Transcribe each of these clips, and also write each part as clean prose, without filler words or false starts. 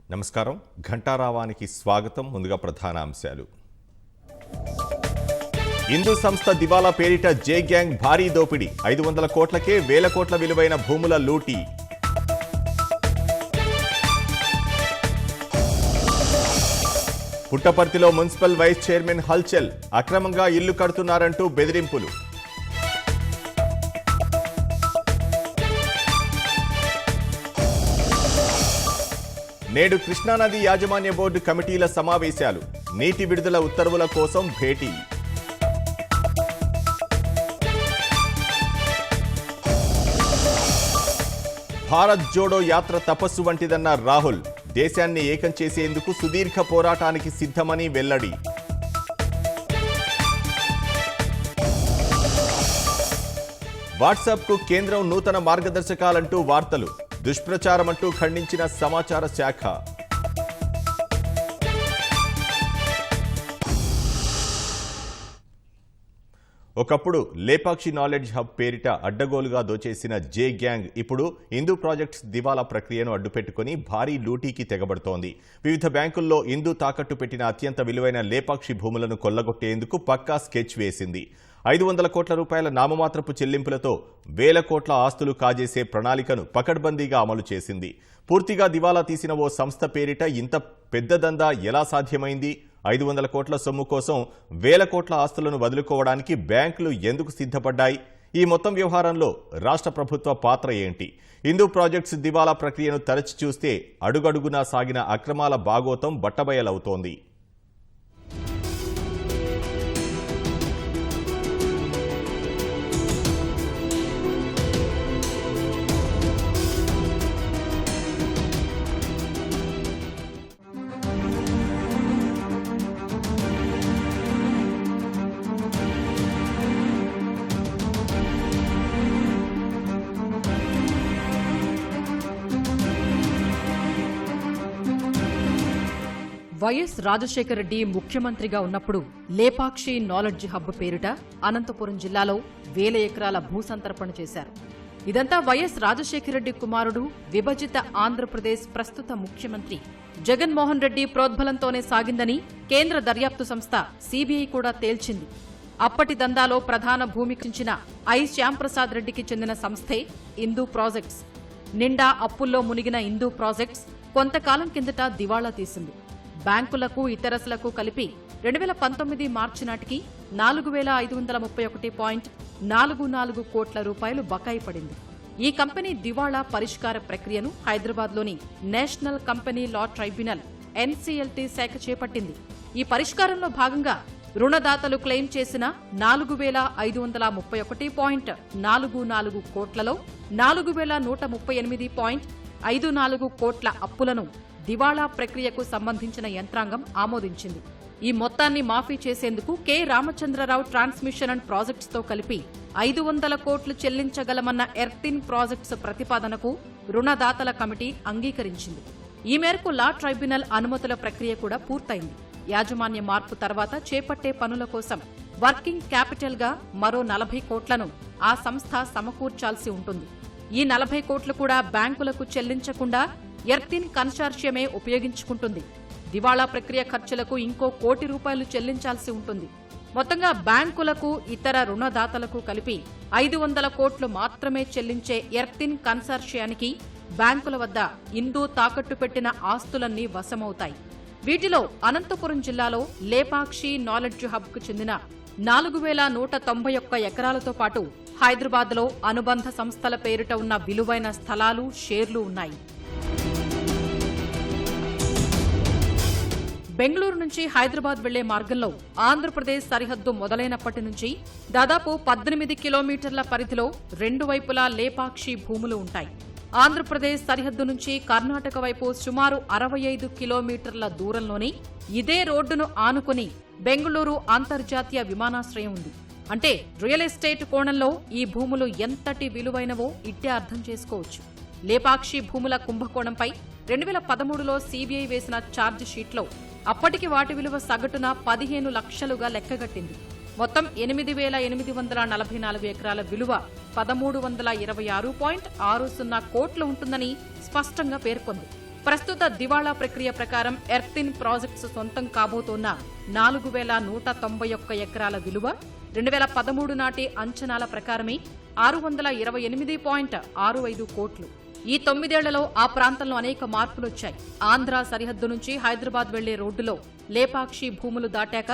నమస్కారం ఘంటారావానికి స్వాగతం. ముందుగా ప్రధాన అంశాలు. హిందూ సంస్థ దివాలా పేరిట జే గ్యాంగ్ భారీ దోపిడీ, 500 కోట్లకే వేల కోట్ల విలువైన భూముల లూటీ. పుట్టపర్తిలో మున్సిపల్ వైస్ చైర్మన్ హల్చల్, అక్రమంగా ఇల్లు కడుతున్నారంటూ బెదిరింపులు. నేడు కృష్ణానది యాజమాన్య బోర్డు కమిటీల సమావేశాలు, నీటి విడుదల ఉత్తర్వుల కోసం భేటీ. భారత్ జోడో యాత్ర తపస్సు వంటిదన్న రాహుల్, దేశాన్ని ఏకం చేసేందుకు సుదీర్ఘ పోరాటానికి సిద్ధమని వెల్లడి. వాట్సాప్కు కేంద్రం నూతన మార్గదర్శకాలంటూ వార్తలు, దుష్ప్రచారమంటూ ఖండించిన సమాచార శాఖ. ఒకప్పుడు లేపాక్షి నాలెడ్జ్ హబ్ పేరిట అడ్డగోలుగా దోచేసిన జే గ్యాంగ్ ఇప్పుడు హిందూ ప్రాజెక్ట్స్ దివాలా ప్రక్రియను అడ్డుపెట్టుకుని భారీ లూటీకి తెగబడుతోంది. వివిధ బ్యాంకుల్లో హిందూ తాకట్టు పెట్టిన అత్యంత విలువైన లేపాక్షి భూములను కొల్లగొట్టేందుకు పక్కా స్కెచ్ వేసింది. 500 కోట్ల రూపాయల నామమాత్రపు చెల్లింపులతో వేల కోట్ల ఆస్తులు కాజేసే ప్రణాళికను పకడ్బందీగా అమలు చేసింది. పూర్తిగా దివాలా తీసిన ఓ సంస్థ పేరిట ఇంత పెద్ద దందా ఎలా సాధ్యమైంది? 500 కోట్ల సొమ్ము కోసం వేల కోట్ల ఆస్తులను వదులుకోవడానికి బ్యాంకులు ఎందుకు సిద్ధపడ్డాయి? ఈ మొత్తం వ్యవహారంలో రాష్ట్ర ప్రభుత్వ పాత్ర ఏంటి? హిందూ ప్రాజెక్ట్స్ దివాలా ప్రక్రియను తరచి చూస్తే అడుగడుగునా సాగిన అక్రమాల బాగోతం బట్టబయలవుతోంది. వైఎస్ రాజశేఖర రెడ్డి ముఖ్యమంత్రిగా ఉన్నప్పుడు లేపాక్షి నాలెడ్జ్ హబ్ పేరిట అనంతపురం జిల్లాలో 1000 ఎకరాల భూసంతర్పణ చేశారు. ఇదంతా వైఎస్ రాజశేఖర రెడ్డి కుమారుడు, విభజిత ఆంధ్రప్రదేశ్ ప్రస్తుత ముఖ్యమంత్రి జగన్మోహన్ రెడ్డి ప్రోద్బలంతోనే సాగిందని కేంద్ర దర్యాప్తు సంస్థ సిబిఐ కూడా తేల్చింది. అప్పటి దందాలో ప్రధాన భూమికించిన ఐ శ్యాంప్రసాద్ రెడ్డికి చెందిన సంస్థే హిందూ ప్రాజెక్ట్స్. నిండా అప్పుల్లో మునిగిన హిందూ ప్రాజెక్ట్స్ కొంతకాలం కిందట దివాళా తీసింది. బ్యాంకులకు ఇతరసులకు కలిపి 2019 మార్చి నాటికి 4531.44 కోట్ల రూపాయలు బకాయి పడింది. ఈ కంపెనీ దివాళా పరిష్కార ప్రక్రియను హైదరాబాద్లోని national company law tribunal NCLT శాఖ చేపట్టింది. ఈ పరిష్కారంలో భాగంగా రుణదాతలు క్లెయిమ్ చేసిన 4531.44 కోట్లలో 4138.54 కోట్ల అప్పులను దివాళా ప్రక్రియకు సంబంధించిన యంత్రాంగం ఆమోదించింది. ఈ మొత్తాన్ని మాఫీ చేసేందుకు K Ramachandra Rao transmission and projects తో కలిపి 500 కోట్లు చెల్లించగలమన్న ఎర్తిన్ ప్రాజెక్ట్స్ ప్రతిపాదనకు రుణదాతల కమిటీ అంగీకరించింది. ఈ మేరకు లా ట్రైబ్యునల్ అనుమతుల ప్రక్రియ కూడా పూర్తయింది. యాజమాన్య మార్పు తర్వాత చేపట్టే పనుల కోసం వర్కింగ్ క్యాపిటల్ గా మరో 40 కోట్లను ఆ సంస్థ సమకూర్చాల్సి ఉంటుంది. ఈ 40 కోట్లు కూడా బ్యాంకులకు చెల్లించకుండా ఎర్తిన్ కన్సార్షియమే ఉపయోగించుకుంటుంది. దివాళా ప్రక్రియ ఖర్చులకు ఇంకో ₹1 కోటి చెల్లించాల్సి ఉంటుంది. మొత్తంగా బ్యాంకులకు, ఇతర రుణదాతలకు కలిపి 500 కోట్లు మాత్రమే చెల్లించే ఎర్తిన్ కన్సార్షియానికి బ్యాంకుల వద్ద హిందూ తాకట్టు పెట్టిన ఆస్తులన్నీ వశమవుతాయి. వీటిలో అనంతపురం జిల్లాలో లేపాక్షి నాలెడ్జ్ హబ్ కు చెందిన 4191 ఎకరాలతో పాటు హైదరాబాద్లో అనుబంధ సంస్థల పేరిట ఉన్న విలువైన స్థలాలు, షేర్లు ఉన్నాయి. బెంగళూరు నుంచి హైదరాబాద్ వెళ్లే మార్గంలో ఆంధ్రప్రదేశ్ సరిహద్దు మొదలైనప్పటి నుంచి దాదాపు 18 కిలోమీటర్ల పరిధిలో 2 వైపులా లేపాక్షి భూములు ఉంటాయి. ఆంధ్రప్రదేశ్ సరిహద్దు నుంచి కర్ణాటక వైపు సుమారు 65 కిలోమీటర్ల దూరంలోని ఇదే రోడ్డును ఆనుకుని బెంగళూరు అంతర్జాతీయ విమానాశ్రయం ఉంది. అంటే రియల్ ఎస్టేట్ కోణంలో ఈ భూములు ఎంతటి విలువైనవో ఇట్టే అర్థం చేసుకోవచ్చు. లేపాక్షి భూముల కుంభకోణంపై 2013లో సిబిఐ వేసిన ఛార్జ్ షీట్లో అప్పటికి వాటి విలువ సగటున 15 లక్షలుగా లెక్కగట్టింది. మొత్తం 8,844 ఎకరాల విలువ 1,326.60 కోట్లు ఉంటుందని స్పష్టంగా పేర్కొంది. ప్రస్తుత దివాళా ప్రక్రియ ప్రకారం ఎర్తిన్ ప్రాజెక్ట్స్ సొంతం కాబోతోన్న 4191 ఎకరాల విలువ 2013 నాటి అంచనాల ప్రకారమే 628.65 కోట్లు. ఈ 9 ఏళ్లలో ఆ ప్రాంతంలో అనేక మార్పులొచ్చాయి. ఆంధ్ర సరిహద్దు నుంచి హైదరాబాద్ వెళ్లే రోడ్డులో లేపాక్షి భూములు దాటాక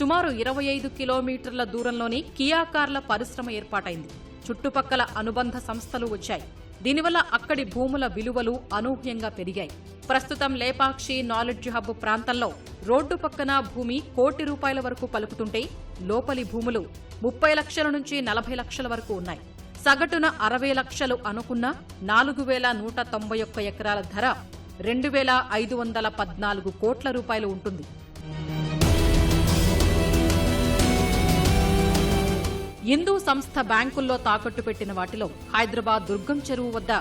సుమారు 25 కిలోమీటర్ల దూరంలోని కియా కార్ల పరిశ్రమ ఏర్పాటైంది. చుట్టుపక్కల అనుబంధ సంస్థలు వచ్చాయి. దీనివల్ల అక్కడి భూముల విలువలు అనూహ్యంగా పెరిగాయి. ప్రస్తుతం లేపాక్షి నాలెడ్జ్ హబ్ ప్రాంతంలో రోడ్డు పక్కన భూమి ₹1,00,00,000 వరకు పలుకుతుంటే లోపలి భూములు 30 లక్షల నుంచి 40 లక్షల వరకు ఉన్నాయి. సగటున 60 లక్షలు అనుకున్న 4,191 ఎకరాల ధర 2,514 కోట్ల రూపాయలు ఉంటుంది. హిందూ సంస్థ బ్యాంకుల్లో తాకట్టు పెట్టిన వాటిలో హైదరాబాద్ దుర్గం చెరువు వద్ద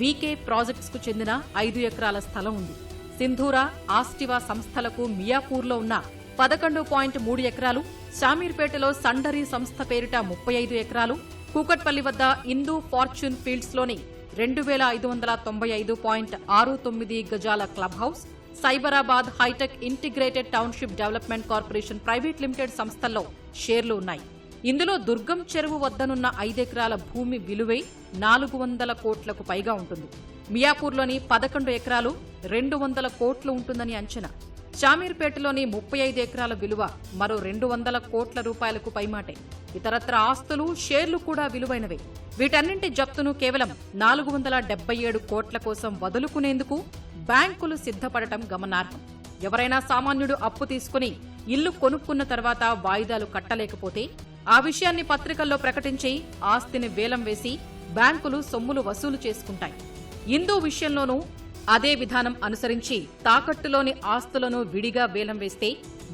వీకే ప్రాజెక్ట్స్ కు చెందిన 5 ఎకరాల స్థలం ఉంది. సింధూరా, ఆస్టివా సంస్థలకు మియాపూర్లో ఉన్న 11.3 ఎకరాలు, శామీర్పేటలో సండరీ సంస్థ పేరిట 35 ఎకరాలు, కూకట్పల్లి వద్ద హిందూ ఫార్చ్యూన్ ఫీల్డ్స్ లోని 2,595.69 గజాల club house, Cyberabad hitech integrated township development corporation private limited సంస్థల్లో షేర్లు ఉన్నాయి. ఇందులో దుర్గం చెరువు వద్దనున్న 5 ఎకరాల భూమి విలువే 400 కోట్లకు పైగా ఉంటుంది. మియాపూర్లోని 11 ఎకరాలు 200 కోట్లు ఉంటుందని అంచనా. శామీర్పేటలోని 35 ఎకరాల విలువ మరో 200 కోట్ల రూపాయలకు పైమాటే. ఇతరత్ర ఆస్తులు, షేర్లు కూడా విలువైనవే. వీటన్నింటి జప్తును కేవలం 477 కోట్ల కోసం వదులుకునేందుకు బ్యాంకులు సిద్ధపడటం గమనార్హం. ఎవరైనా సామాన్యుడు అప్పు తీసుకుని ఇల్లు కొనుక్కున్న తర్వాత వాయిదాలు కట్టలేకపోతే ఆ విషయాన్ని పత్రికల్లో ప్రకటించి ఆస్తిని వేలం వేసి బ్యాంకులు సొమ్ములు వసూలు చేసుకుంటాయి. హిందూ విషయంలోనూ అదే విధానం అనుసరించి తాకట్టులోని ఆస్తులను విడిగా వేలం వేస్తే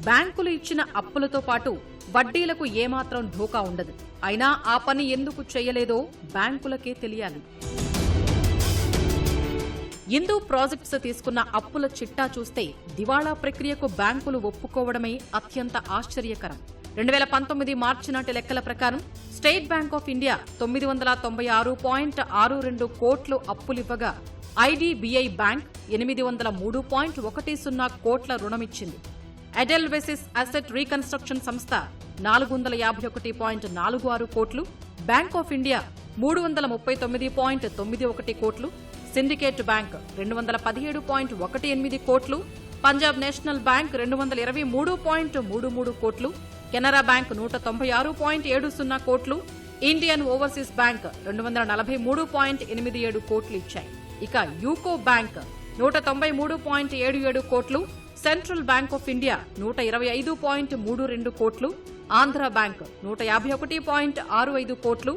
బ్యాంకులు ఇచ్చిన అప్పులతో పాటు వడ్డీలకు ఏమాత్రం ఢోకా ఉండదు. అయినా ఆ పని ఎందుకు చేయలేదో బ్యాంకులకే తెలియాలి. హిందూ ప్రాజెక్ట్స్ తీసుకున్న అప్పుల చిట్టా చూస్తే దివాళా ప్రక్రియకు బ్యాంకులు ఒప్పుకోవడమే అత్యంత ఆశ్చర్యకరం. 2019 మార్చి నాటి లెక్కల ప్రకారం స్టేట్ బ్యాంక్ ఆఫ్ ఇండియా 996.62 కోట్లు అప్పులివ్వగా ఐడీబీఐ బ్యాంక్ 803.10 కోట్ల రుణమిచ్చింది. ఎడెల్వెసిస్ అసెట్ రీకన్స్ట్రక్షన్ సంస్థ 451.46 కోట్లు, బ్యాంక్ ఆఫ్ ఇండియా 339.91 కోట్లు, సిండికేట్ బ్యాంక్ 217.18 కోట్లు, పంజాబ్ నేషనల్ బ్యాంక్ 223.33 కోట్లు, కెనరా బ్యాంక్ 196.70 కోట్లు, ఇండియన్ ఓవర్సీస్ బ్యాంక్ 243.87 కోట్లు ఇచ్చాయి. ఇక యూకో బ్యాంక్ 193.77 కోట్లు, సెంట్రల్ బ్యాంక్ ఆఫ్ ఇండియా 125.32 కోట్లు, ఆంధ్ర బ్యాంక్ 151.65 కోట్లు,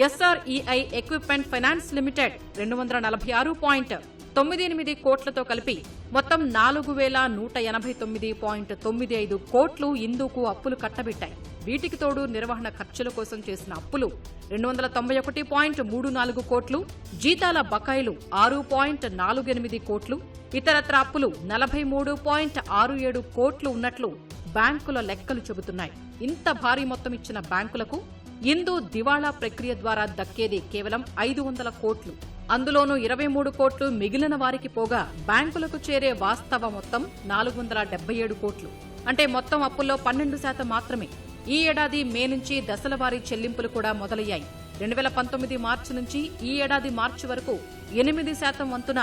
ఎస్ఆర్ఈఐ ఎక్విప్మెంట్ ఫైనాన్స్ లిమిటెడ్ 246.98 కోట్లతో కలిపి మొత్తం 4,189.95 కోట్లు ఇందుకు అప్పులు కట్టబెట్టాయి. వీటికి తోడు నిర్వహణ ఖర్చుల కోసం చేసిన అప్పులు 291.34 కోట్లు, జీతాల బకాయిలు 6.48 కోట్లు, ఇతరత్ర అప్పులు 43.67 కోట్లు ఉన్నట్లు బ్యాంకుల లెక్కలు చెబుతున్నాయి. ఇంత భారీ మొత్తం ఇచ్చిన బ్యాంకులకు హిందూ దివాళా ప్రక్రియ ద్వారా దక్కేది కేవలం 500 కోట్లు. అందులోనూ 23 కోట్లు మిగిలిన వారికి పోగా బ్యాంకులకు చేరే వాస్తవ మొత్తం 477 కోట్లు. అంటే మొత్తం అప్పుల్లో 12% మాత్రమే. ఈ ఏడాది మే నుంచి దశలవారీ చెల్లింపులు కూడా మొదలయ్యాయి. 2019 మార్చి నుంచి ఈ ఏడాది మార్చి వరకు 8% వంతున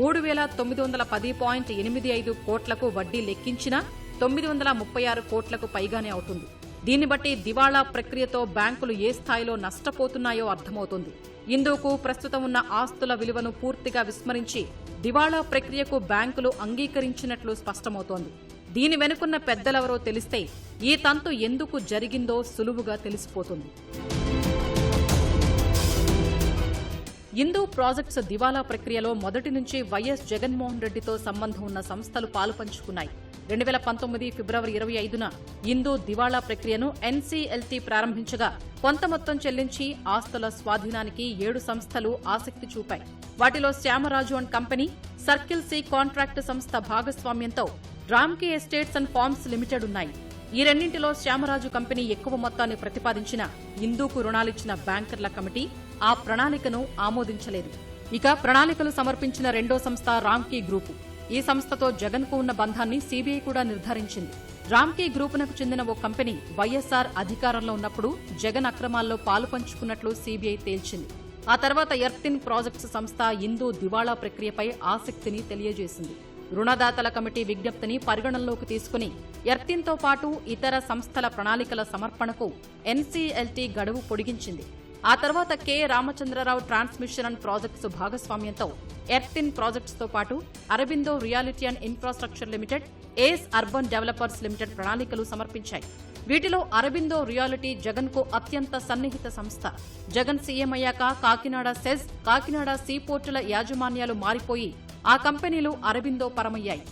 3,910.85 కోట్లకు వడ్డీ లెక్కించినా 936 కోట్లకు పైగానే అవుతుంది. దీన్ని బట్టి దివాళా ప్రక్రియతో బ్యాంకులు ఏ స్థాయిలో నష్టపోతున్నాయో అర్థమవుతుంది. ఇందుకు ప్రస్తుతం ఉన్న ఆస్తుల విలువను పూర్తిగా విస్మరించి దివాళా ప్రక్రియకు బ్యాంకులు అంగీకరించినట్లు స్పష్టమవుతోంది. దీని వెనుకున్న పెద్దలెవరో తెలిస్తే ఈ తంతు ఎందుకు జరిగిందో సులువుగా తెలిసిపోతుంది. హిందూ ప్రాజెక్ట్స్ దివాలా ప్రక్రియలో మొదటి నుంచి వైఎస్ జగన్మోహన్ రెడ్డితో సంబంధం ఉన్న సంస్థలు పాలుపంచుకున్నాయి. 2019 ఫిబ్రవరి 25న హిందూ దివాళా ప్రక్రియను ఎన్సీఎల్టీ ప్రారంభించగా కొంత మొత్తం చెల్లించి ఆస్తుల స్వాధీనానికి 7 సంస్థలు ఆసక్తి చూపాయి. వాటిలో Shyamaraju and company, circle C contract సంస్థ భాగస్వామ్యంతో Ramky estates and farms limited ఉన్నాయి. ఈ రెండింటిలో శ్యామరాజు కంపెనీ ఎక్కువ మొత్తాన్ని ప్రతిపాదించిన హిందూకు రుణాలిచ్చిన బ్యాంకర్ల కమిటీ ఆ ప్రణాళికను ఆమోదించలేదు. ఇక ప్రణాళికలు సమర్పించిన రెండో సంస్థ రామ్కీ గ్రూపు ఈ సంస్థతో జగన్కు ఉన్న బంధాన్ని సీబీఐ కూడా నిర్ధారించింది. రామ్కీ గ్రూపునకు చెందిన ఓ కంపెనీ వైఎస్ఆర్ అధికారంలో ఉన్నప్పుడు జగన్ అక్రమాల్లో పాలు పంచుకున్నట్లు సీబీఐ తేల్చింది. ఆ తర్వాత ఎర్తిన్ ప్రాజెక్ట్స్ సంస్థ ఇందు దివాళా ప్రక్రియపై ఆసక్తిని తెలియజేసింది. రుణదాతల కమిటీ విజ్ఞప్తిని పరిగణనలోకి తీసుకుని ఎర్తిన్తో పాటు ఇతర సంస్థల ప్రణాళికల సమర్పణకు ఎన్సీఎల్టీ గడువు పొడిగించింది. ఆ తర్వాత K Ramachandra Rao transmission and projects భాగస్వామ్యంతో ఎర్తిన్ ప్రాజెక్ట్స్తో పాటు Aurobindo reality and infrastructure limited, ace urban developers limited ప్రణాళికలు సమర్పించాయి. వీటిలో అరబిందో రియాలిటీ జగన్కు అత్యంత సన్నిహిత సంస్థ. జగన్ సీఎం అయ్యాక కాకినాడ సెజ్, కాకినాడ సీపోర్టుల యాజమాన్యాలు మారిపోయి ఆ కంపెనీలు అరబిందో పరమయ్యాయి.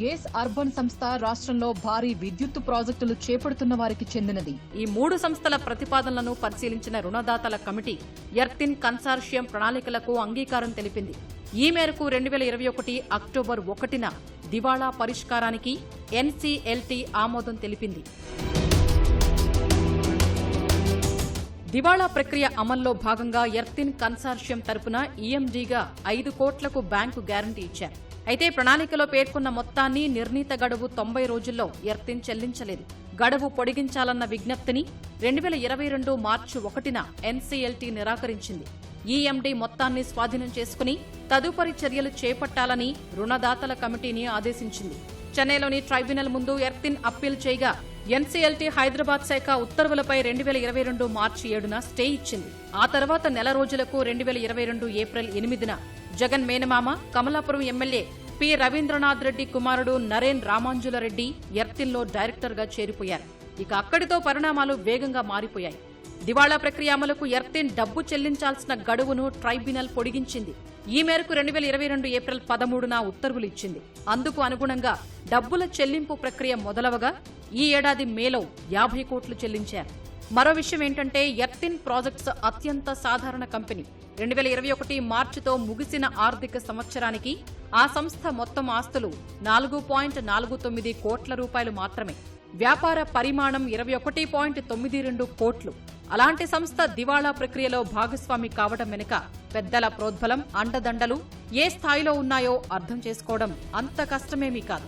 ఏస్ అర్బన్ సంస్థ రాష్ట్రంలో భారీ విద్యుత్తు ప్రాజెక్టులు చేపడుతున్న వారికి చెందినది. ఈ 3 సంస్థల ప్రతిపాదనలను పరిశీలించిన రుణదాతల కమిటీ ఎర్తిన్ కన్సార్షియం ప్రణాళికలకు అంగీకారం తెలిపింది. ఈ మేరకు 2021 అక్టోబర్ 1న దివాళా పరిష్కారానికి ఎన్సీఎల్టీ ఆమోదం తెలిపింది. దివాళా ప్రక్రియ అమల్లో భాగంగా ఎర్తిన్ కన్సార్షియం తరపున ఈఎండీగా 5 కోట్లకు బ్యాంకు గ్యారంటీ ఇచ్చారు. అయితే ప్రణాళికలో పేర్కొన్న మొత్తాన్ని నిర్ణీత గడువు 90 రోజుల్లో ఎర్తిన్ చెల్లించలేదు. గడువు పొడిగించాలన్న విజ్ఞప్తిని 2022 మార్చి 1న ఎన్సీఎల్టీ నిరాకరించింది. ఈఎండీ మొత్తాన్ని స్వాధీనం చేసుకుని తదుపరి చర్యలు చేపట్టాలని రుణదాతల కమిటీని ఆదేశించింది. చెన్నైలోని ట్రైబ్యునల్ ముందు ఎర్తిన్ అప్పీల్ చేయగా ఎన్సీఎల్టీ హైదరాబాద్ శాఖ ఉత్తర్వులపై 2022 మార్చి 7న స్టే ఇచ్చింది. ఆ తర్వాత నెల రోజులకు 2022 ఏప్రిల్ 8న జగన్ మేనమామ కమలాపురం ఎమ్మెల్యే పి రవీంద్రనాథ్ రెడ్డి కుమారుడు నరేన్ రామాంజులరెడ్డి ఎర్తిన్లో డైరెక్టర్గా చేరిపోయారు. ఇక అక్కడితో పరిణామాలు వేగంగా మారిపోయాయి. దివాళా ప్రక్రియ అమలుకు ఎర్తిన్ డబ్బు చెల్లించాల్సిన గడువును ట్రైబ్యునల్ పొడిగించింది. ఈ మేరకు 2022 ఏప్రిల్ 13న ఉత్తర్వులు ఇచ్చింది. అందుకు అనుగుణంగా డబ్బుల చెల్లింపు ప్రక్రియ మొదలవగా ఈ ఏడాది మేలో 50 కోట్లు చెల్లించారు. మరో విషయం ఏంటంటే ఎర్తిన్ ప్రాజెక్ట్స్ అత్యంత సాధారణ కంపెనీ. 2021 మార్చితో ముగిసిన ఆర్థిక సంవత్సరానికి ఆ సంస్థ మొత్తం ఆస్తులు 4.49 కోట్ల రూపాయలు మాత్రమే. వ్యాపార పరిమాణం 21.92 కోట్లు. అలాంటి సంస్థ దివాళా ప్రక్రియలో భాగస్వామి కావడం వెనుక పెద్దల ప్రోద్బలం, అండదండలు ఏ స్థాయిలో ఉన్నాయో అర్థం చేసుకోవడం అంత కష్టమేమీ కాదు.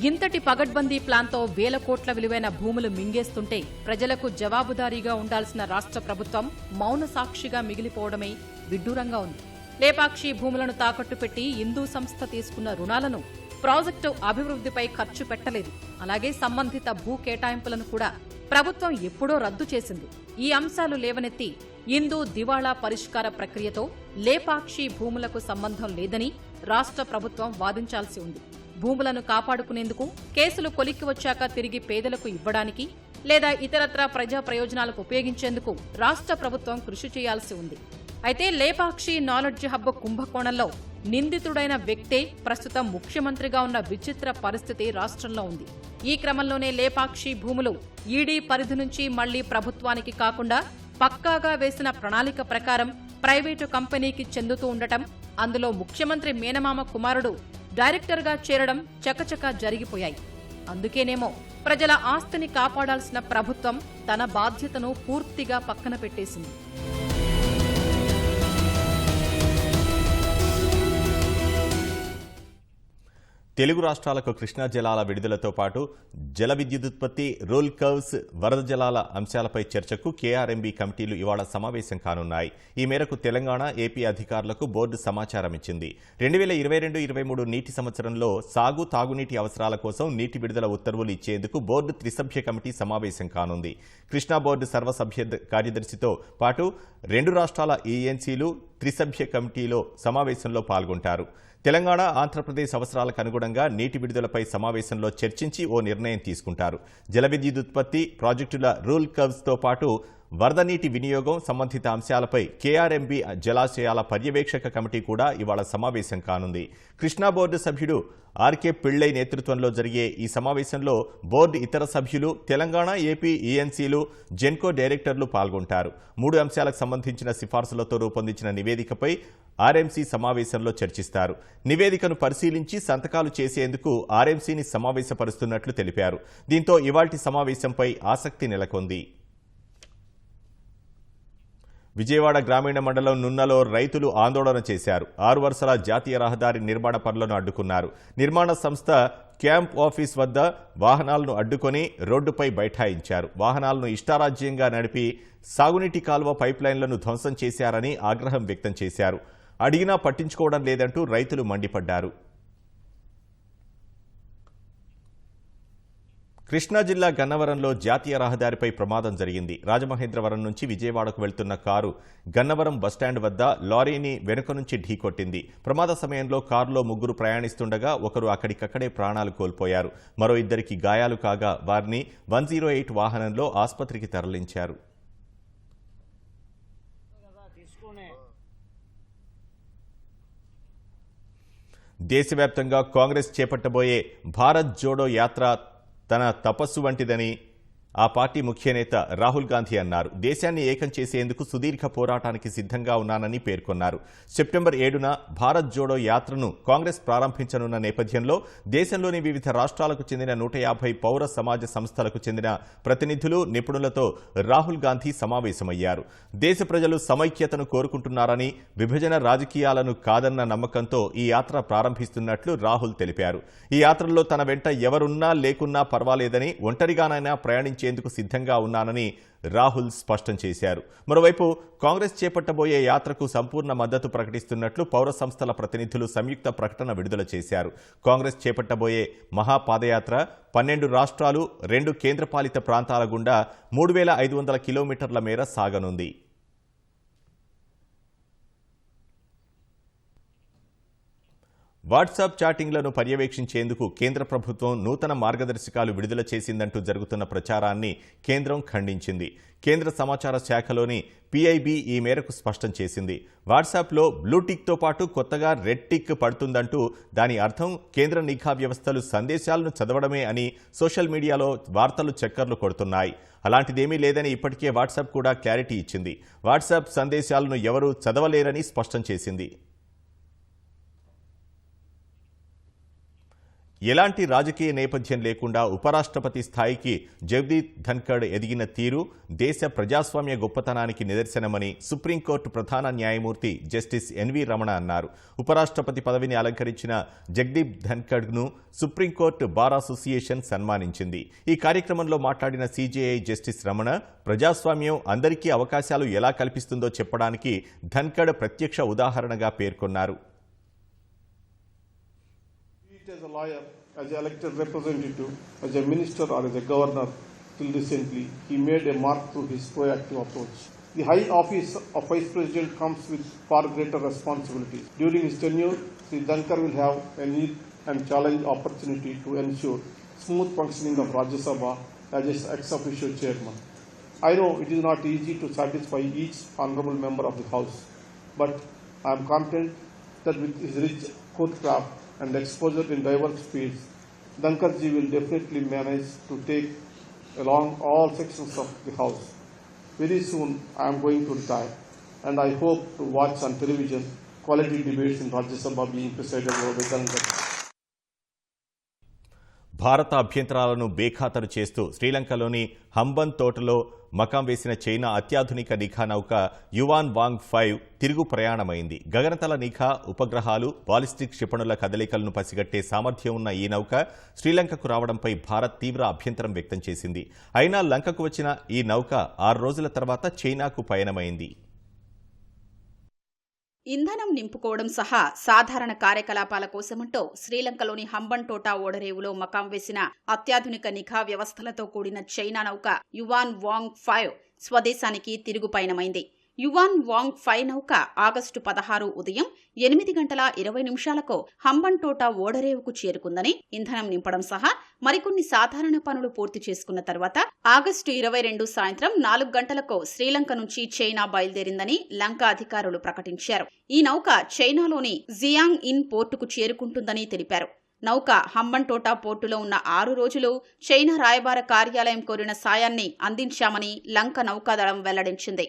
ఇంతటి పగడ్బందీ ప్లాన్తో వేల కోట్ల విలువైన భూములు మింగేస్తుంటే ప్రజలకు జవాబుదారీగా ఉండాల్సిన రాష్ట్ర ప్రభుత్వం మౌన సాక్షిగా మిగిలిపోవడమే విడ్డూరంగా ఉంది. లేపాక్షి భూములను తాకట్టు పెట్టి హిందూ సంస్థ తీసుకున్న రుణాలను ప్రాజెక్టు అభివృద్ధిపై ఖర్చు పెట్టలేదు. అలాగే సంబంధిత భూ కేటాయింపులను కూడా ప్రభుత్వం ఎప్పుడో రద్దు చేసింది. ఈ అంశాలు లేవనెత్తి హిందూ దివాళా పరిష్కార ప్రక్రియతో లేపాక్షి భూములకు సంబంధం లేదని రాష్ట్ర ప్రభుత్వం వాదించాల్సి ఉంది. భూములను కాపాడుకునేందుకు, కేసులు కొలిక్కి వచ్చాక తిరిగి పేదలకు ఇవ్వడానికి లేదా ఇతరత్రా ప్రజా ప్రయోజనాలకు ఉపయోగించేందుకు రాష్ట్ర ప్రభుత్వం కృషి చేయాల్సి ఉంది. అయితే లేపాక్షి నాలెడ్జ్ హబ్ కుంభకోణంలో నిందితుడైన వ్యక్తే ప్రస్తుతం ముఖ్యమంత్రిగా ఉన్న విచిత్ర పరిస్థితి రాష్ట్రంలో ఉంది. ఈ క్రమంలోనే లేపాక్షి భూములు ఈడీ పరిధి నుంచి మళ్లీ ప్రభుత్వానికి కాకుండా పక్కాగా వేసిన ప్రణాళిక ప్రకారం ప్రైవేటు కంపెనీకి చెందుతూ ఉండటం, అందులో ముఖ్యమంత్రి మేనమామ కుమారుడు డైరెక్టర్గా చేరడం చకచకా జరిగిపోయాయి. అందుకేనేమో ప్రజల ఆస్తిని కాపాడాల్సిన ప్రభుత్వం తన బాధ్యతను పూర్తిగా పక్కన పెట్టేసింది. తెలుగు రాష్ట్రాలకు కృష్ణా జలాల విడుదలతో పాటు జల విద్యుదుత్పత్తి, రూల్ కర్వ్స్, వరద జలాల అంశాలపై చర్చకు కేఆర్ఎంబీ కమిటీలు ఇవాళ సమావేశం కానున్నాయి. ఈ మేరకు తెలంగాణ, ఏపీ అధికారులకు బోర్డు సమాచారం ఇచ్చింది. 2022-23 నీటి సంవత్సరంలో సాగు, తాగునీటి అవసరాల కోసం నీటి విడుదల ఉత్తర్వులు ఇచ్చేందుకు బోర్డు త్రిసభ్య కమిటీ సమావేశం కానుంది. కృష్ణా బోర్డు సర్వసభ్య కార్యదర్శితో పాటు 2 రాష్ట్రాల ఈఎన్సీలు త్రిసభ్య కమిటీలో సమావేశంలో పాల్గొంటారు. తెలంగాణ, ఆంధ్రప్రదేశ్ అవసరాలకు అనుగుణంగా నీటి విడుదలపై సమావేశంలో చర్చించి ఓ నిర్ణయం తీసుకుంటారు. జల విద్యుదుత్పత్తి ప్రాజెక్టుల రూల్ కర్వ్స్తో పాటు వరద నీటి వినియోగం సంబంధిత అంశాలపై కేఆర్ఎంబీ జలాశయాల పర్యవేక్షక కమిటీ కూడా ఇవాళ సమావేశం కానుంది. కృష్ణా బోర్డు సభ్యుడు ఆర్కే పిళ్ళై నేతృత్వంలో జరిగే ఈ సమావేశంలో బోర్డు ఇతర సభ్యులు, తెలంగాణ, ఏపీ ఈఎన్సీలు, జెన్కో డైరెక్టర్లు పాల్గొంటారు. 3 అంశాలకు సంబంధించిన సిఫార్సులతో రూపొందించిన నివేదికపై ఆర్ఎంసీ సమావేశంలో చర్చిస్తారు. నివేదికను పరిశీలించి సంతకాలు చేసేందుకు ఆర్ఎంసీని సమావేశపరుస్తున్నట్లు తెలిపారు. దీంతో ఇవాల్టి సమావేశంపై ఆసక్తి నెలకొంది. విజయవాడ గ్రామీణ మండలం నున్నలో రైతులు ఆందోళన చేశారు. 6 వరుసల జాతీయ రహదారి నిర్మాణ పనులను అడ్డుకున్నారు. నిర్మాణ సంస్థ క్యాంప్ ఆఫీస్ వద్ద వాహనాలను అడ్డుకొని రోడ్డుపై బైఠాయించారు. వాహనాలను ఇష్టారాజ్యంగా నడిపి సాగునీటి కాలువ పైప్లైన్లను ధ్వంసం చేశారని ఆగ్రహం వ్యక్తం చేశారు. అడిగినా పట్టించుకోవడం లేదంటూ రైతులు మండిపడ్డారు. కృష్ణా జిల్లా గన్నవరంలో జాతీయ రహదారిపై ప్రమాదం జరిగింది. రాజమహేంద్రవరం నుంచి విజయవాడకు వెళ్తున్న కారు గన్నవరం బస్టాండ్ వద్ద లారీని వెనుక నుంచి ఢీకొట్టింది. ప్రమాద సమయంలో కారులో 3 ప్రయాణిస్తుండగా ఒకరు అక్కడికక్కడే ప్రాణాలు కోల్పోయారు. మరో 2కి గాయాలు కాగా వారిని 108 వాహనంలో ఆసుపత్రికి తరలించారు. దేశవ్యాప్తంగా కాంగ్రెస్ చేపట్టబోయే భారత్ జోడో యాత్ర తన తపస్సు వంటిదని ఆ పార్టీ ముఖ్య నేత రాహుల్ గాంధీ అన్నారు. దేశాన్ని ఏకం చేసేందుకు సుదీర్ఘ పోరాటానికి సిద్ధంగా ఉన్నానని పేర్కొన్నారు. సెప్టెంబర్ 7న భారత్ జోడో యాత్రను కాంగ్రెస్ ప్రారంభించనున్న నేపథ్యంలో దేశంలోని వివిధ రాష్ట్రాలకు చెందిన 150 పౌర సమాజ సంస్థలకు చెందిన ప్రతినిధులు, నిపుణులతో రాహుల్ గాంధీ సమావేశమయ్యారు. దేశ ప్రజలు సమైక్యతను కోరుకుంటున్నారని, విభజన రాజకీయాలను కాదన్న నమ్మకంతో ఈ యాత్ర ప్రారంభిస్తున్నట్లు రాహుల్ తెలిపారు. ఈ యాత్రలో తన వెంట ఎవరున్నా లేకున్నా పర్వాలేదని, ఒంటరిగానైనా ప్రయాణించేందుకు సిద్ధంగా ఉన్నానని రాహుల్ స్పష్టం చేశారు. మరోవైపు కాంగ్రెస్ చేపట్టబోయే యాత్రకు సంపూర్ణ మద్దతు ప్రకటిస్తున్నట్లు పౌర సంస్థల ప్రతినిధులు సంయుక్త ప్రకటన విడుదల చేశారు. కాంగ్రెస్ చేపట్టబోయే మహాపాదయాత్ర 12 రాష్ట్రాలు, 2 కేంద్రపాలిత ప్రాంతాల గుండా 3500 కిలోమీటర్ల మేర సాగనుంది. వాట్సాప్ చాటింగ్లను పర్యవేక్షించేందుకు కేంద్ర ప్రభుత్వం నూతన మార్గదర్శకాలు విడుదల చేసిందంటూ జరుగుతున్న ప్రచారాన్ని కేంద్రం ఖండించింది. కేంద్ర సమాచార శాఖలోని PIB ఈ మేరకు స్పష్టం చేసింది. వాట్సాప్లో బ్లూటిక్తో పాటు కొత్తగా రెడ్ టిక్ పడుతుందంటూ దాని అర్థం కేంద్ర నిఘా వ్యవస్థలు సందేశాలను చదవడమే అని సోషల్ మీడియాలో వార్తలు చక్కర్లు కొడుతున్నాయి. అలాంటిదేమీ లేదని ఇప్పటికే వాట్సాప్ కూడా క్లారిటీ ఇచ్చింది. వాట్సాప్ సందేశాలను ఎవరూ చదవలేరని స్పష్టం చేసింది. ఎలాంటి రాజకీయ నేపథ్యం లేకుండా ఉపరాష్ట్రపతి స్థాయికి జగదీప్ ధన్కడ్ ఎదిగిన తీరు దేశ ప్రజాస్వామ్య గొప్పతనానికి నిదర్శనమని సుప్రీంకోర్టు ప్రధాన న్యాయమూర్తి జస్టిస్ NV రమణ అన్నారు. ఉపరాష్ట్రపతి పదవిని అలంకరించిన జగదీప్ ధన్కడ్ను సుప్రీంకోర్టు బార్ అసోసియేషన్ సన్మానించింది. ఈ కార్యక్రమంలో మాట్లాడిన CJI జస్టిస్ రమణ, ప్రజాస్వామ్యం అందరికీ అవకాశాలు ఎలా కల్పిస్తుందో చెప్పడానికి ధన్కడ్ ప్రత్యక్ష ఉదాహరణగా పేర్కొన్నారు. As a lawyer, as an elected representative, as a minister or as a governor till recently, he made a mark through his proactive approach. The high office of Vice President comes with far greater responsibilities. During his tenure, Sri Dhankar will have a new and challenging opportunity to ensure smooth functioning of Rajya Sabha as its ex-officio chairman. I know it is not easy to satisfy each honourable member of the House, but I am confident that with his rich courtcraft and exposure in diverse fields, Dhankarji will definitely manage to take along all sections of the House. Very soon I am going to retire, and I hope to watch on television quality debates in Rajya Sabha being presided over by Dhankar. భారత అభ్యంతరాలను బేఖాతరు చేస్తూ శ్రీలంకలోని హంబన్ తోటలో మకాం వేసిన China అత్యాధునిక నిఘా నౌక yuan వాంగ్ 5 తిరుగు ప్రయాణమైంది. గగనతల నిఘా, ఉపగ్రహాలు, బాలిస్టిక్ క్షిపణుల కదలికలను పసిగట్టే సామర్థ్యం ఉన్న ఈ నౌక శ్రీలంకకు రావడంపై భారత్ తీవ్ర అభ్యంతరం వ్యక్తం చేసింది. అయినా లంకకు వచ్చిన ఈ నౌక 6 రోజుల తర్వాత చైనాకు పయనమైంది. ఇంధనం నింపుకోవడం సహా సాధారణ కార్యకలాపాల కోసమంటూ శ్రీలంకలోని హంబన్టోటా ఓడరేవులో మకాం వేసిన అత్యాధునిక నిఘా వ్యవస్థలతో కూడిన చైనా నౌక యువాన్ వాంగ్ 5 స్వదేశానికి తిరుగు పయనమైంది. యువాన్ వాంగ్ 5 నౌక ఆగస్టు 16 ఉదయం 8:20 హంబన్టోటా ఓడరేవుకు చేరుకుందని, ఇంధనం నింపడం సహా మరికొన్ని సాధారణ పనులు పూర్తి చేసుకున్న తర్వాత ఆగస్టు 22 సాయంత్రం 4 గంటలకు శ్రీలంక నుంచి చైనా బయలుదేరిందని లంక అధికారులు ప్రకటించారు. ఈ నౌక చైనాలోని జియాంగ్ ఇన్ పోర్టుకు చేరుకుంటుందని తెలిపారు. నౌక హంబన్టోటా పోర్టులో ఉన్న 6 రోజులు చైనా రాయబార కార్యాలయం కోరిన సాయాన్ని అందించామని లంక నౌకాదళం వెల్లడించింది.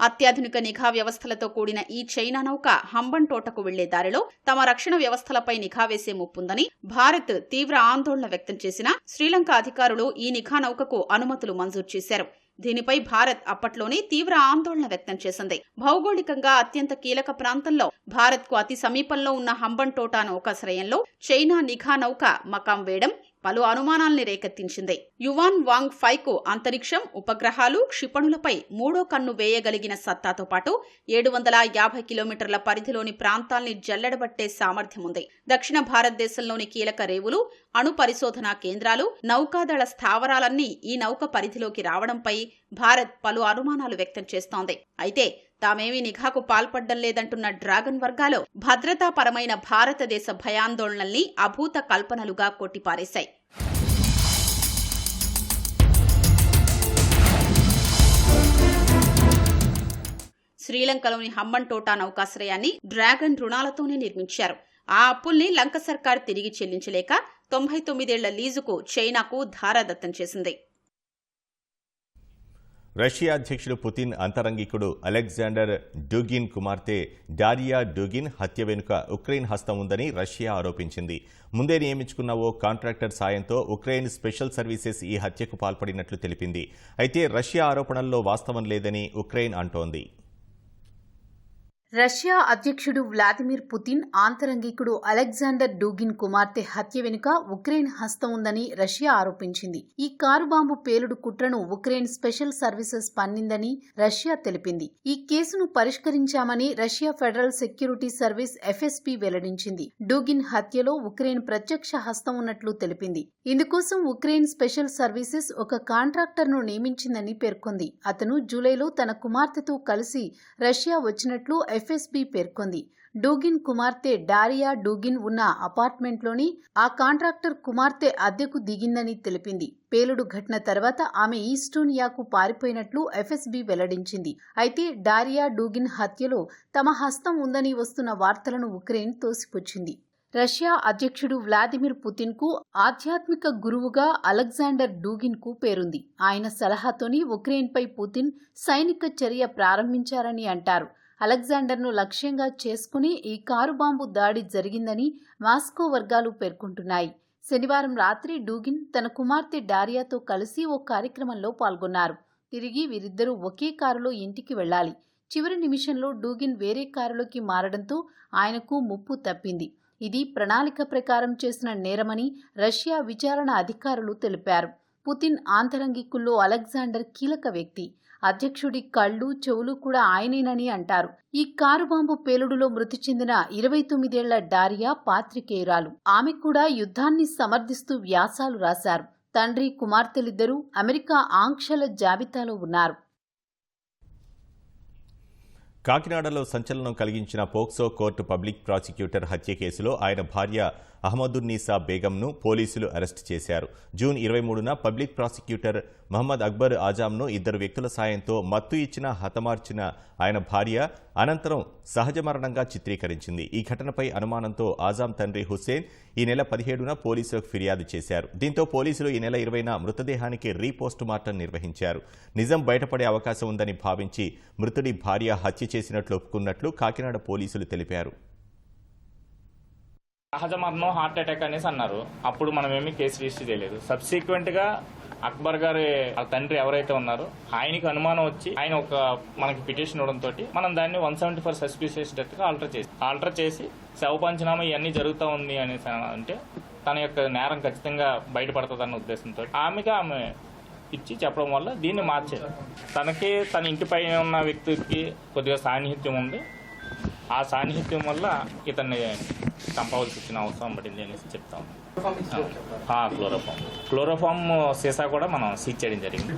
అత్యాధునిక నిఘా వ్యవస్థలతో కూడిన ఈ చైనా నౌక హంబన్టోటకు వెళ్లే దారిలో తమ రక్షణ వ్యవస్థలపై నిఘా వేసే ముప్పుందని భారత్ తీవ్ర ఆందోళన వ్యక్తం చేసినా శ్రీలంక అధికారులు ఈ నిఘా నౌకకు అనుమతులు మంజూరు చేశారు. దీనిపై భారత్ అప్పట్లోనే తీవ్ర ఆందోళన వ్యక్తం చేసింది. భౌగోళికంగా అత్యంత కీలక ప్రాంతంలో భారత్కు అతి సమీపంలో ఉన్న హంబన్టోటా నౌకాశ్రయంలో చైనా నిఘా నౌక మకాం వేయడం పలు అనుమానాల్ని రేకెత్తించింది. యువాన్ వాంగ్ 5కు అంతరిక్షం, ఉపగ్రహాలు, క్షిపణులపై మూడో కన్ను వేయగలిగిన సత్తాతో పాటు 750 కిలోమీటర్ల పరిధిలోని ప్రాంతాల్ని జల్లెడబట్టే సామర్థ్యం ఉంది. దక్షిణ భారతదేశంలోని కీలక రేవులు, అణు పరిశోధనా కేంద్రాలు, నౌకాదళ స్థావరాలన్నీ ఈ నౌక పరిధిలోకి రావడంపై భారత్ పలు అనుమానాలు వ్యక్తం చేస్తోంది. అయితే తామేమీ నిఘాకు పాల్పడ్డం లేదంటున్న డ్రాగన్ వర్గాలు భద్రతాపరమైన భారతదేశ భయాందోళనల్ని అభూత కల్పనలుగా కొట్టిపారేశాయి. శ్రీలంకలోని హంబన్టోటా నౌకాశ్రయాన్ని డ్రాగన్ రుణాలతోనే నిర్మించారు. ఆ అప్పుల్ని లంక సర్కార్ తిరిగి చెల్లించలేక 99 ఏళ్ల లీజుకు చైనాకు ధారాదత్తం చేసింది. రష్యా అధ్యక్షుడు పుతిన్ అంతరంగికుడు అలెగ్జాండర్ డుగిన్ కుమార్తె డారియా డుగిన్ హత్య వెనుక ఉక్రెయిన్ హస్తం ఉందని రష్యా ఆరోపించింది. ముందే నియమించుకున్న ఓ కాంట్రాక్టర్ సాయంతో ఉక్రెయిన్ స్పెషల్ సర్వీసెస్ ఈ హత్యకు పాల్పడినట్లు తెలిపింది. అయితే రష్యా ఆరోపణల్లో వాస్తవం లేదని ఉక్రెయిన్ అంటోంది. రష్యా అధ్యక్షుడు వ్లాదిమిర్ పుతిన్ ఆంతరంగికుడు అలెగ్జాండర్ డూగిన్ కుమార్తె హత్య వెనుక ఉక్రెయిన్ హస్తం ఉందని రష్యా ఆరోపించింది. ఈ కారు బాంబు పేలుడు కుట్రను ఉక్రెయిన్ స్పెషల్ సర్వీసెస్ పన్నిందని రష్యా తెలిపింది. ఈ కేసును పరిష్కరించామని Russia federal security service FSB వెల్లడించింది. డూగిన్ హత్యలో ఉక్రెయిన్ ప్రత్యక్ష హస్తం ఉన్నట్లు తెలిపింది. ఇందుకోసం ఉక్రెయిన్ స్పెషల్ సర్వీసెస్ ఒక కాంట్రాక్టర్ను నియమించిందని పేర్కొంది. అతను జూలైలో తన కుమార్తెతో కలిసి రష్యా వచ్చినట్లు FSB పేర్కొంది. డూగిన్ కుమార్తె డారియా డూగిన్ ఉన్న అపార్ట్మెంట్లోని ఆ కాంట్రాక్టర్ కుమార్తె అద్దెకు దిగిందని తెలిపింది. పేలుడు ఘటన తర్వాత ఆమె ఈస్టోనియాకు పారిపోయినట్లు FSB వెల్లడించింది. అయితే డారియా డూగిన్ హత్యలో తమ హస్తం ఉందని వస్తున్న వార్తలను ఉక్రెయిన్ తోసిపుచ్చింది. రష్యా అధ్యక్షుడు వ్లాదిమిర్ పుతిన్ కు ఆధ్యాత్మిక గురువుగా అలెగ్జాండర్ డూగిన్ కు పేరుంది. ఆయన సలహాతోని ఉక్రెయిన్పై పుతిన్ సైనిక చర్య ప్రారంభించారని అంటారు. అలెగ్జాండర్ను లక్ష్యంగా చేసుకుని ఈ కారు బాంబు దాడి జరిగిందని మాస్కో వర్గాలు పేర్కొంటున్నాయి. శనివారం రాత్రి డూగిన్ తన కుమార్తె డారియాతో కలిసి ఓ కార్యక్రమంలో పాల్గొన్నారు. తిరిగి వీరిద్దరూ ఒకే కారులో ఇంటికి వెళ్లాలి. చివరి నిమిషంలో డూగిన్ వేరే కారులోకి మారడంతో ఆయనకు ముప్పు తప్పింది. ఇది ప్రణాళిక ప్రకారం చేసిన నేరమని రష్యా విచారణ అధికారులు తెలిపారు. పుతిన్ ఆంతరంగికుల్లో అలెగ్జాండర్ కీలక వ్యక్తి. అధ్యక్షుడి కళ్ళు, చెవులు కూడా ఆయనేనని అంటారు. ఈ కారు బాంబు పేలుడులో మృతి చెందిన 29 ఏళ్ల డారియా పాత్రికేయురాలు. ఆమె కూడా యుద్ధాన్ని సమర్థిస్తూ వ్యాసాలు రాశారు. తండ్రి, కుమార్తెలిద్దరూ అమెరికా ఆంక్షల జాబితాలో ఉన్నారు. కాకినాడలో సంచలనం కలిగించిన పోక్సో కోర్టు పబ్లిక్ ప్రాసిక్యూటర్ హత్య కేసులో ఆయన భార్య అహ్మదున్నీసా బేగంను పోలీసులు అరెస్టు చేశారు. జూన్ 23న పబ్లిక్ ప్రాసిక్యూటర్ మహమ్మద్ అక్బర్ ఆజాంను 2 వ్యక్తుల సాయంతో మత్తు ఇచ్చిన హతమార్చిన ఆయన భార్య అనంతరం సహజ మరణంగా చిత్రీకరించింది. ఈ ఘటనపై అనుమానంతో ఆజాం తండ్రి హుస్సేన్ ఈ నెల 17న పోలీసులకు ఫిర్యాదు చేశారు. దీంతో పోలీసులు ఈ నెల 20న మృతదేహానికి రీపోస్టు మార్టం నిర్వహించారు. నిజం బయటపడే అవకాశం ఉందని భావించి మృతుడి భార్య హత్య చేసినట్లు ఒప్పుకున్నట్లు కాకినాడ పోలీసులు తెలిపారు. సహజ మరణం, హార్ట్ అటాక్ అనేసి అన్నారు. అప్పుడు మనం ఏమీ కేసు రిజిస్టర్ చేయలేదు. సబ్సిక్వెంట్ గా అక్బర్ గారి తండ్రి ఎవరైతే ఉన్నారో ఆయనకి అనుమానం వచ్చి ఆయన ఒక మనకి పిటిషన్ ఇవ్వడంతో మనం దాన్ని 174 సస్పిషియస్ డెత్ గా ఆల్టర్ చేసి శవ పంచనామా ఇవన్నీ జరుగుతూ ఉంది అనేసి అంటే తన యొక్క నేరం ఖచ్చితంగా బయటపడుతుందన్న ఉద్దేశంతో ఆమె ఇచ్చి చెప్పడం వల్ల దీన్ని మార్చారు. తనకి తన ఇంటిపై ఉన్న వ్యక్తికి కొద్దిగా సాన్నిహిత్యం ఉంది. ఆ సాన్నిహిత్యం వల్ల ఇతన్ని చంపవలసి వచ్చిన అవసరం పడింది అనేసి చెప్తాం. క్లోరోఫామ్ సీసా కూడా మనం సీజ్ చేయడం జరిగింది.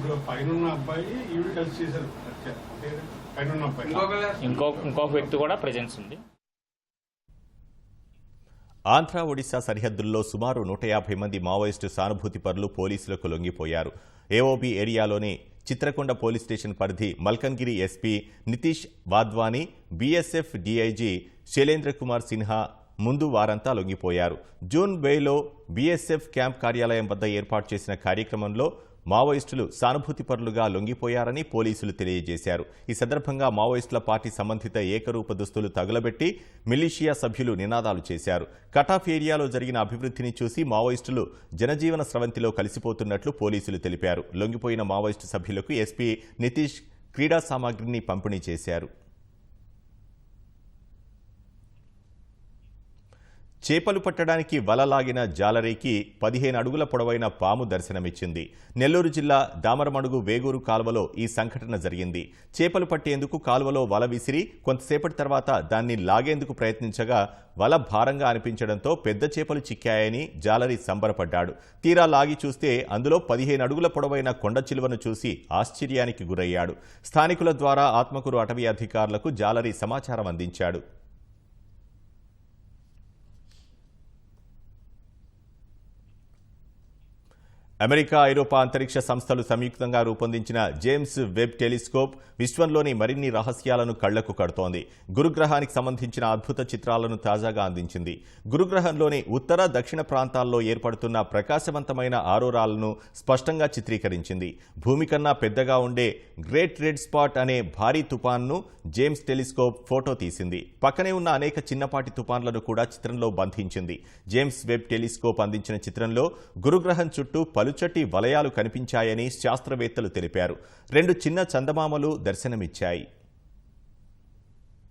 ఇంకొక వ్యక్తి కూడా ప్రెజెన్స్ ఉంది. ఆంధ్ర, ఒడిశా సరిహద్దుల్లో సుమారు 150 మంది మావోయిస్టు సానుభూతి పరులు పోలీసులకు లొంగిపోయారు. ఏఓబీ ఏరియాలోని చిత్రకొండ పోలీస్ స్టేషన్ పరిధి Malkangiri SP Nitish Wadhwani, BSF DIG Shailendra Kumar Sinha ముందు వారంతా లొంగిపోయారు. జూన్ వేలో బీఎస్ఎఫ్ క్యాంప్ కార్యాలయం వద్ద ఏర్పాటు చేసిన కార్యక్రమంలో మావోయిస్టులు సానుభూతిపరులుగా లొంగిపోయారని పోలీసులు తెలియజేశారు. ఈ సందర్భంగా మావోయిస్టుల పార్టీ సంబంధిత ఏకరూప దుస్తులు తగులబెట్టి మిలిషియా సభ్యులు నినాదాలు చేశారు. కటాఫ్ ఏరియాలో జరిగిన అభివృద్ధిని చూసి మావోయిస్టులు జనజీవన స్రవంతిలో కలిసిపోతున్నట్లు పోలీసులు తెలిపారు. లొంగిపోయిన మావోయిస్టు సభ్యులకు ఎస్పీ నితీష్ క్రీడా సామాగ్రిని పంపిణీ చేశారు. చేపలు పట్టడానికి వలలాగిన జాలరీకి 15 అడుగుల పొడవైన పాము దర్శనమిచ్చింది. నెల్లూరు జిల్లా దామరమడుగు వేగూరు కాలువలో ఈ సంఘటన జరిగింది. చేపలు పట్టేందుకు కాలువలో వల విసిరి కొంతసేపటి తర్వాత దాన్ని లాగేందుకు ప్రయత్నించగా వల భారంగా అనిపించడంతో పెద్ద చేపలు చిక్కాయని జాలరీ సంబరపడ్డాడు. తీరా లాగి చూస్తే అందులో 15 అడుగుల పొడవైన కొండ చిలువను చూసి ఆశ్చర్యానికి గురయ్యాడు. స్థానికుల ద్వారా ఆత్మకూరు అటవీ అధికారులకు జాలరీ సమాచారం అందించాడు. అమెరికా, ఐరోపా అంతరిక్ష సంస్థలు సంయుక్తంగా రూపొందించిన జేమ్స్ వెబ్ టెలిస్కోప్ విశ్వంలోని మరిన్ని రహస్యాలను కళ్లకు కడుతోంది. గురుగ్రహానికి సంబంధించిన అద్భుత చిత్రాలను తాజాగా అందించింది. గురుగ్రహంలోని ఉత్తర, దక్షిణ ప్రాంతాల్లో ఏర్పడుతున్న ప్రకాశవంతమైన ఆరోరాలను స్పష్టంగా చిత్రీకరించింది. భూమి కన్నా పెద్దగా ఉండే గ్రేట్ రెడ్ స్పాట్ అనే భారీ తుపాన్ను జేమ్స్ టెలిస్కోప్ ఫోటో తీసింది. పక్కనే ఉన్న అనేక చిన్నపాటి తుపాన్లను కూడా చిత్రంలో బంధించింది. జేమ్స్ వెబ్ టెలిస్కోప్ అందించిన చిత్రంలో గురుగ్రహం చుట్టూ పలుచటి వలయాలు కనిపించాయని శాస్త్రవేత్తలు తెలిపారు. 2 చిన్న చందమామలు దర్శనమిచ్చాయి.